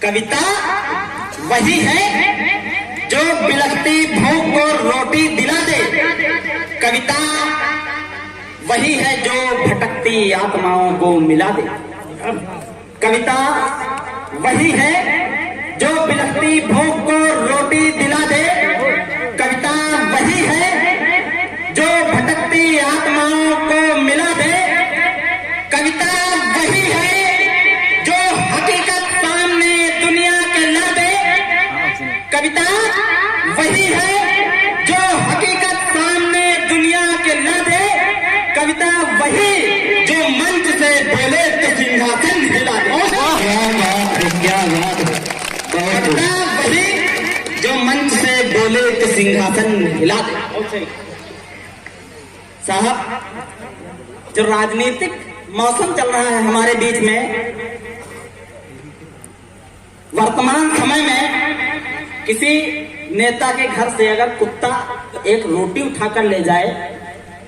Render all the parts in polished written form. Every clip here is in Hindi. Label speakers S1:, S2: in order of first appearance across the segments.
S1: कविता वही है जो बिलखती भूख को रोटी दिला दे। कविता वही है जो भटकती आत्माओं को मिला दे। कविता वही है जो बिलखती भूख को रोटी दिला दे। कविता वही है जो भटकती आत्माओं को मिला दे। कविता वही है जो हकीकत सामने दुनिया के ला दे। कविता वही है जो हकीकत सामने दुनिया के ला दे। कविता वही जो मंच से बोले तो सिंहासन हिला दे। क्या बात है। कविता वही जो मंच से बोले तो सिंहासन हिला दे। साहब, जो राजनीतिक मौसम चल रहा है हमारे बीच में, वर्तमान समय में किसी नेता के घर से अगर कुत्ता एक रोटी उठाकर ले जाए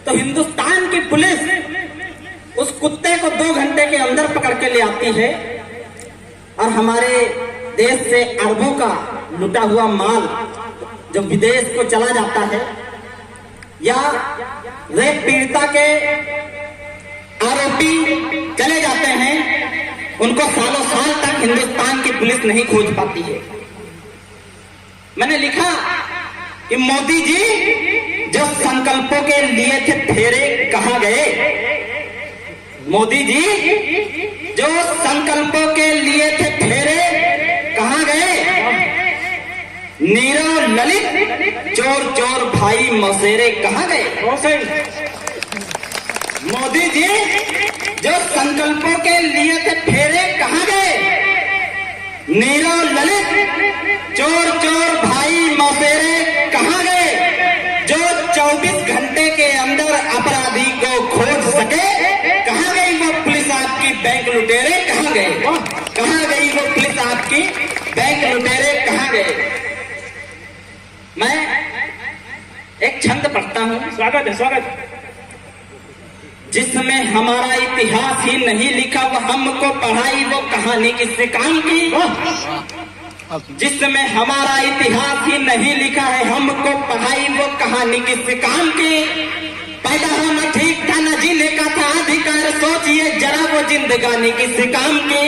S1: तो हिंदुस्तान की पुलिस उस कुत्ते को 2 घंटे के अंदर पकड़ के ले आती है और हमारे देश से अरबों का लुटा हुआ माल जो विदेश को चला जाता है, या रेप पीड़िता के आरोपी चले जाते हैं, उनको सालों साल तक हिंदुस्तान की पुलिस नहीं खोज पाती है। मैंने लिखा कि मोदी जी जो संकल्पों के लिए थे फेरे कहां गए। मोदी जी जो संकल्पों के लिए थे फेरे कहां गए। नीरव ललित चोर चोर भाई मौसेरे कहां गए। मोदी जी जो संकल्पों के लिए थे फेरे कहां गए। नीरव ललित चोर चोर भाई मौसेरे कहां गए। जो 24 घंटे के अंदर अपराधी को खोज सके, कहां गई वो पुलिस आपकी बैंक लुटेरे कहां गए। कहां गई वो पुलिस आपकी बैंक लुटेरे कहां गए। मैं एक छंद पढ़ता हूं। स्वागत है, स्वागत। जिसमें हमारा इतिहास ही नहीं लिखा वो हमको पढ़ाई वो कहानी किससे काम की। जिसमें हमारा इतिहास ही नहीं लिखा है हमको पढ़ाई वो कहानी किससे काम की। पैदा होना ठीक था न जीने का था अधिकार, सोचिए जरा वो जिंदगानी किससे काम की।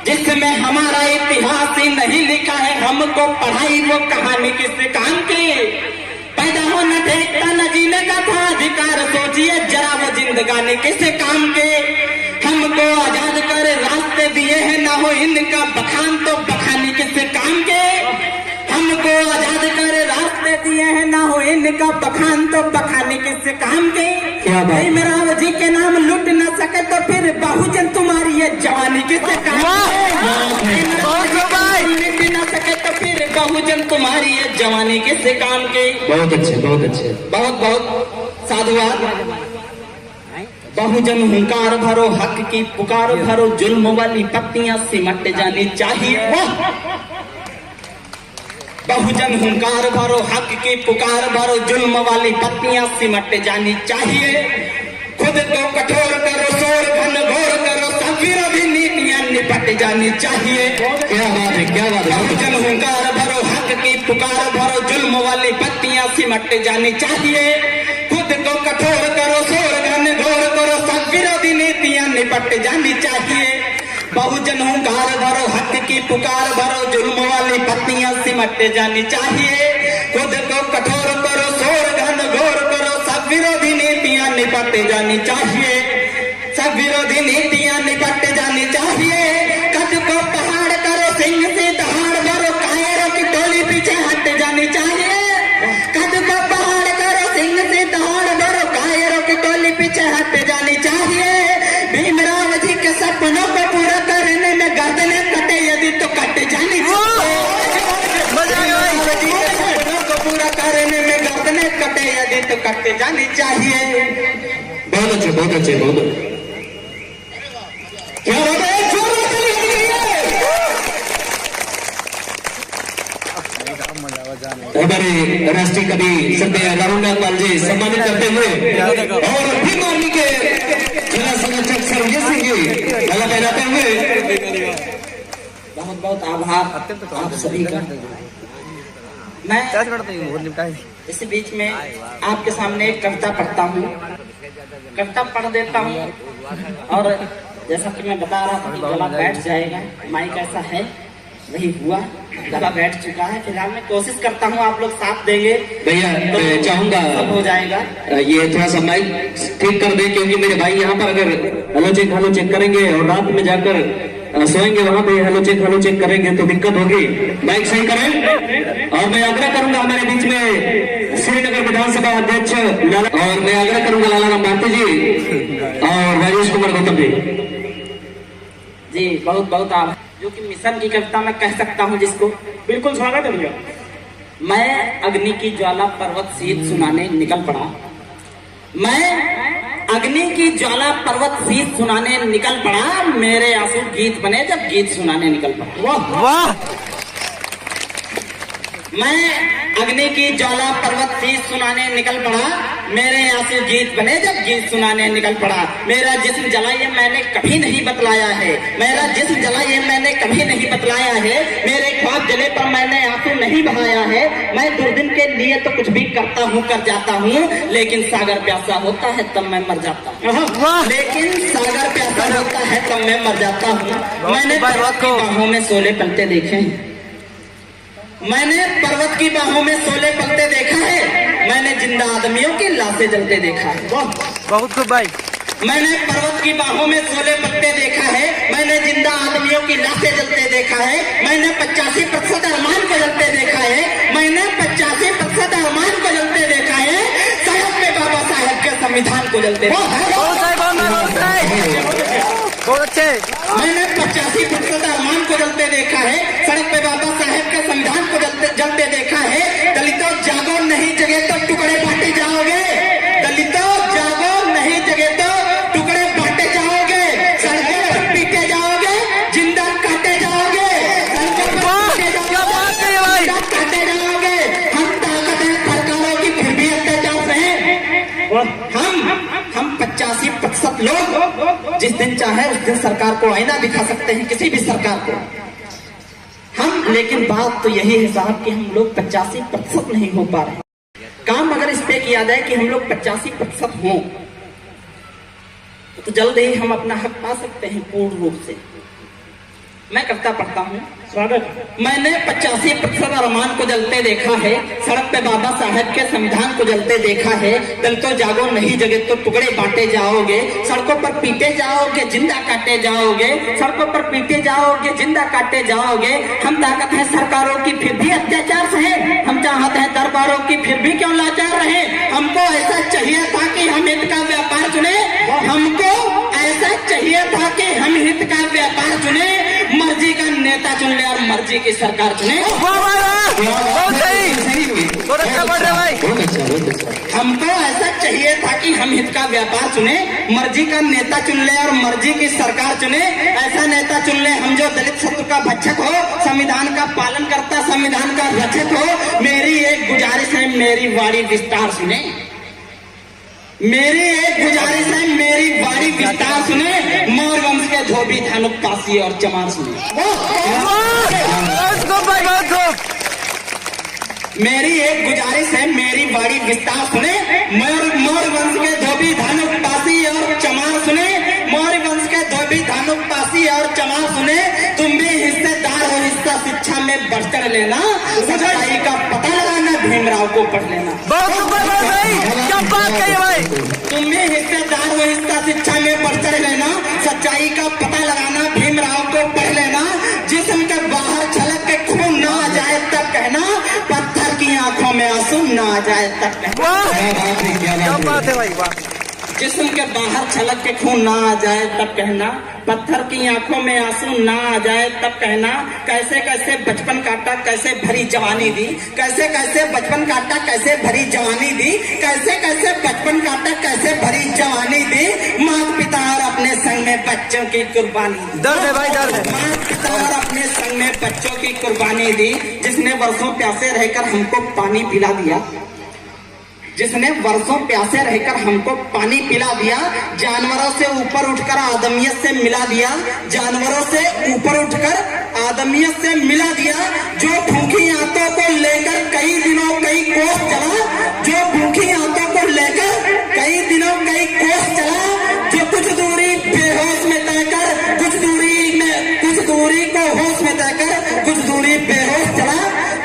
S1: जिसमें हमारा इतिहास ही नहीं लिखा है हमको पढ़ाई वो कहानी किससे काम की। पैदा होना ठीक था न जीने का था अधिकार, सोचिए जरा वो जिंदगानी किससे काम के। हमको आजाद कर रास्ते दिए हैं ना हो इनका बखान तो बखानी किससे काम के। हमको आजाद कर रास्ते दिए हैं ना हो इनका बखान तो बखानी किससे काम के। भीमराव जी के नाम लुट न सके तो फिर बहुजन तुम्हारी ये जवानी किससे काम के। लुट न सके तो फिर बहुजन तुम्हारी ये जवानी किससे काम के।
S2: बहुत अच्छे, बहुत अच्छे,
S1: बहुत बहुत साधुवाद। बहुजन हुंकार भरो हक की पुकार भरो, जुल्म वाली पत्तियां सिमट जानी चाहिए। बहुजन हुंकार भरो हक की पुकार भरो, जुल्म वाली पत्तियां सिमट जानी चाहिए। खुद को कठोर करो शोर घन घोर करो, सब विरोधी नीतियां निपट जानी चाहिए।
S2: क्या बात है, क्या बात है।
S1: बहुजन हुंकार भरो हक की पुकार भरो, जुल्म वाली पत्तियां सिमट जानी चाहिए। खुद को कठोर करो शोर घन घोर करो, सब विरोधी नीतियां निपट जानी चाहिए। बहुजन हुंकार भरो हक की पुकार भरो, जुल्म वाली पत्तियां सिमट जानी चाहिए। खुद को कठोर करो शोर घन घोर करो, सब विरोधी नीतियां निपट जानी चाहिए। सब विरोधी नीतियां निपट जानी चाहिए। कद को पहाड़ करो सिंह से दहाड़ भरो, कायरों की टोली पीछे हट जानी चाहिए। कद को पहाड़ करो सिंह से दहाड़ भरो, कायरों की टोली पीछे हट जानी चाहिए। भीमराव जी के सपनों को पूरा करने में गर्दनें कटे यदि तो कट जानी चाहिए। सपनों को पूरा करने में गर्दनें कटे यदि तो कट जानी चाहिए।
S2: बहुत अच्छे, बहुत अच्छे, बहुत अच्छे।
S1: क्या बात है।
S2: हमारे राष्ट्रीय कवि श्रद्धेय रामनाथ लाल जी सम्मानित करते हुए और फिर के जिला संरक्षक सर्वजय सिंह जी माला पहनाते हुए।
S1: बहुत बहुत आभार आप सभी का। मैं इसी बीच में आपके सामने एक कविता पढ़ता हूँ, कविता पढ़ देता हूँ। और जैसा कि मैं बता रहा था कि गला बैठ जाएगा, माइक ऐसा है, वही हुआ, गला बैठ चुका है। फिलहाल मैं कोशिश करता हूँ, आप लोग साथ देंगे
S2: भैया मैं चाहूंगा
S1: सब हो जाएगा।
S2: ये थोड़ा सा माइक ठीक कर दे, क्योंकि मेरे भाई यहाँ पर अगर हेलो चेक करेंगे और रात में जाकर सोएंगे वहां पे हेलो चेक करेंगे तो दिक्कत होगी। माइक सही करें। और मैं आग्रह करूंगा हमारे बीच में श्रीनगर विधानसभा अध्यक्ष और मैं आग्रह करूंगा लाला राम भारती जी और राजेश कुमार गौतम
S1: जी बहुत बहुत आभार। जो कि मिशन की कविता मैं कह सकता हूँ, जिसको बिल्कुल स्वागत है भैया। मैं अग्नि की ज्वाला पर्वत शीत सुनाने निकल पड़ा, मैं अग्नि की ज्वाला पर्वत शीत सुनाने निकल पड़ा, मेरे आंसू गीत बने जब गीत सुनाने निकल पड़ा। वाह वाह। मैं अग्नि की ज्वाला पर्वत शीत सुनाने निकल पड़ा, मेरे आंसू गीत बने जब गीत सुनाने निकल पड़ा। मेरा जिस्म जला ये मैंने कभी नहीं बतलाया है, मेरा जिस्म जला ये मैंने कभी नहीं बतलाया है। मेरे ख्वाब जले पर मैंने आंसू नहीं बहाया है। मैं दुर्दिन के लिए तो कुछ भी करता हूँ, कर जाता हूँ, लेकिन सागर प्यासा होता है तब मैं मर जाता हूँ। लेकिन सागर प्यासा होता है तब मैं मर जाता हूँ। मैंने पर्वत की बाहों में शोले पलते देखे हैं, मैंने पर्वत की बाहों में शोले पलते देखा है। मैंने जिंदा आदमियों की लाशें जलते देखा है।
S3: बहुत खूब भाई।
S1: मैंने पर्वत की बाहों में शोले पलते देखा है, मैंने जिंदा आदमियों की लाशें जलते देखा है। मैंने 85% अरमान को जलते देखा है, मैंने 85% अरमान को जलते देखा है। सड़क पे बाबा साहब के संविधान को जलते
S3: बहुत अच्छे।
S1: मैंने 85% अरमान को जलते देखा है, सड़क पे बाबा साहेब के संविधान को जलते देखा है। दलितों जागो, नहीं जगे तो टुकड़े बांटे जाओगे, दलितों जागो, नहीं जगे तो टुकड़े बांटे जाओगे। सड़कों पर पीटे जाओगे, जिंदा काटे जाओगे, सड़कों पर पीटे जाओगे, काटे जाओगे। हम ताकत है सरकारों की, फिर भी अत्याचार सहे। हम 85% लोग जिस दिन चाहे उस दिन सरकार को आईना दिखा सकते हैं, किसी भी सरकार को हम। लेकिन बात तो यही है साहब कि हम लोग 85% नहीं हो पा रहे। काम अगर इस पे किया जाए कि हम लोग 85% हों तो जल्द ही हम अपना हक पा सकते हैं पूर्ण रूप से। मैं कविता पढ़ता हूँ, स्वागत। मैंने 85% अरमान को जलते देखा है, सड़क पे बाबा साहब के संविधान को जलते देखा है। दलितों जागो, नहीं जगे तो टुकड़े बांटे जाओगे, सड़कों पर पीटे जाओगे, जिंदा काटे जाओगे, सड़कों पर पीटे जाओगे, जिंदा काटे जाओगे। हम ताकत है सरकारों की, फिर भी अत्याचार सहे। हम चाहते हैं दरबारों की, फिर भी क्यों लाचार रहे। हमको ऐसा चाहिए था कि हम हित का व्यापार चुने, हमको ऐसा चाहिए था कि हम हित का व्यापार चुने। मर्जी का नेता चुन ले और मर्जी की सरकार चुने।
S3: बहुत सही, बहुत अच्छा बढ़ रहा भाई।
S1: हमको ऐसा चाहिए था कि हम हित का व्यापार चुने, मर्जी का नेता चुन ले और मर्जी की सरकार चुने। ऐसा नेता चुन ले हम जो दलित शत्रु का भक्षक हो, संविधान का पालन करता, संविधान का रक्षक हो। मेरी एक गुजारिश है, मेरी वाणी विस्तार सुने, मेरी एक गुजारिश है, मेरी वाणी विस्तार सुने। मौर्य वंश के धोबी, धानुक, पासी और चमार सुने। मेरी एक गुजारिश है, मेरी वाणी विस्तार सुने। मौर्य वंश के धोबी, धानुक, पासी और चमार सुने। मौर्य वंश के धोबी, धानुक, पासी और चमार सुने। तुम भी हिस्सेदार हो, हिस्सा शिक्षा में बढ़ चढ़ लेना, सच्चाई का पता लगाना, भीमराव को पढ़ लेना।
S3: क्या बात कही भाई।
S1: तुम भी हिस्सेदार हो, हिस्सा शिक्षा में बढ़ चढ़ लेना, सच्चाई का पता लगाना, भीमराव को पढ़ लेना। जिस्म के बाहर छलक के खून ना आ जाए तब कहना, पत्थर की आंखों में आंसू ना आ जाए तब कहना।
S3: क्या बात है भाई, वाह।
S1: जिस्म के बाहर छलक के खून ना आ जाए तब कहना, पत्थर की आंखों में आंसू ना आ जाए तब कहना। कैसे कैसे बचपन काटा, कैसे भरी जवानी दी, कैसे कैसे बचपन काटा, कैसे भरी जवानी दी, कैसे कैसे बचपन काटा, कैसे भरी जवानी दी। माता पिता और अपने संग में बच्चों की कुर्बानी दी।
S3: दर्द है भाई, दर्द है।
S1: माता पिता और अपने संग में बच्चों की कुर्बानी दी। जिसने वर्षों प्यासे रहकर हमको पानी पिला दिया, जिसने वर्षों प्यासे रहकर हमको पानी पिला दिया, जानवरों से ऊपर उठकर आदमियत से मिला दिया, जानवरों से ऊपर उठकर आदमियत से मिला दिया, जो भूखी आंतों को लेकर कई दिनों कई कोस चला, जो भूखी आंतों को लेकर कई दिनों कई कोस चला, जो कुछ दूरी बेहोश में तय कर, कुछ दूरी को होश में तय कर, कुछ दूरी बेहोश चला,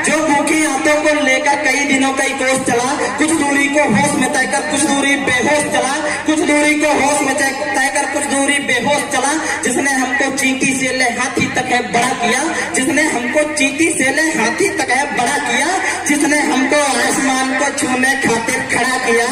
S1: जो भूखी आंतों को लेकर कई दिनों कई कोस चला, कुछ दूरी को होश में तय कर, कुछ दूरी बेहोश चला, कुछ दूरी को होश में तय कर, कुछ दूरी बेहोश चला, जिसने हमको चींटी से ले हाथी तक है बड़ा किया, जिसने हमको चींटी से ले हाथी तक है बड़ा किया, जिसने हमको आसमान को छूने खातिर खड़ा किया,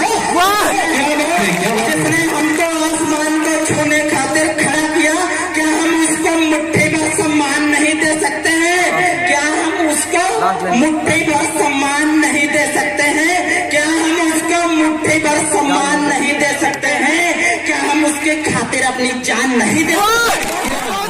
S1: जिसने हमको आसमान को छूने खातिर खड़ा किया, क्या हम उसको मुट्ठी भर सम्मान नहीं दे सकते हैं? क्या हम उसको मुट्ठी भर सम्मान नहीं दे सकते हैं? क्या हम उसको मुट्ठी भर सम्मान नहीं दे सकते हैं? क्या हम उसके खातिर अपनी जान नहीं दे सकते?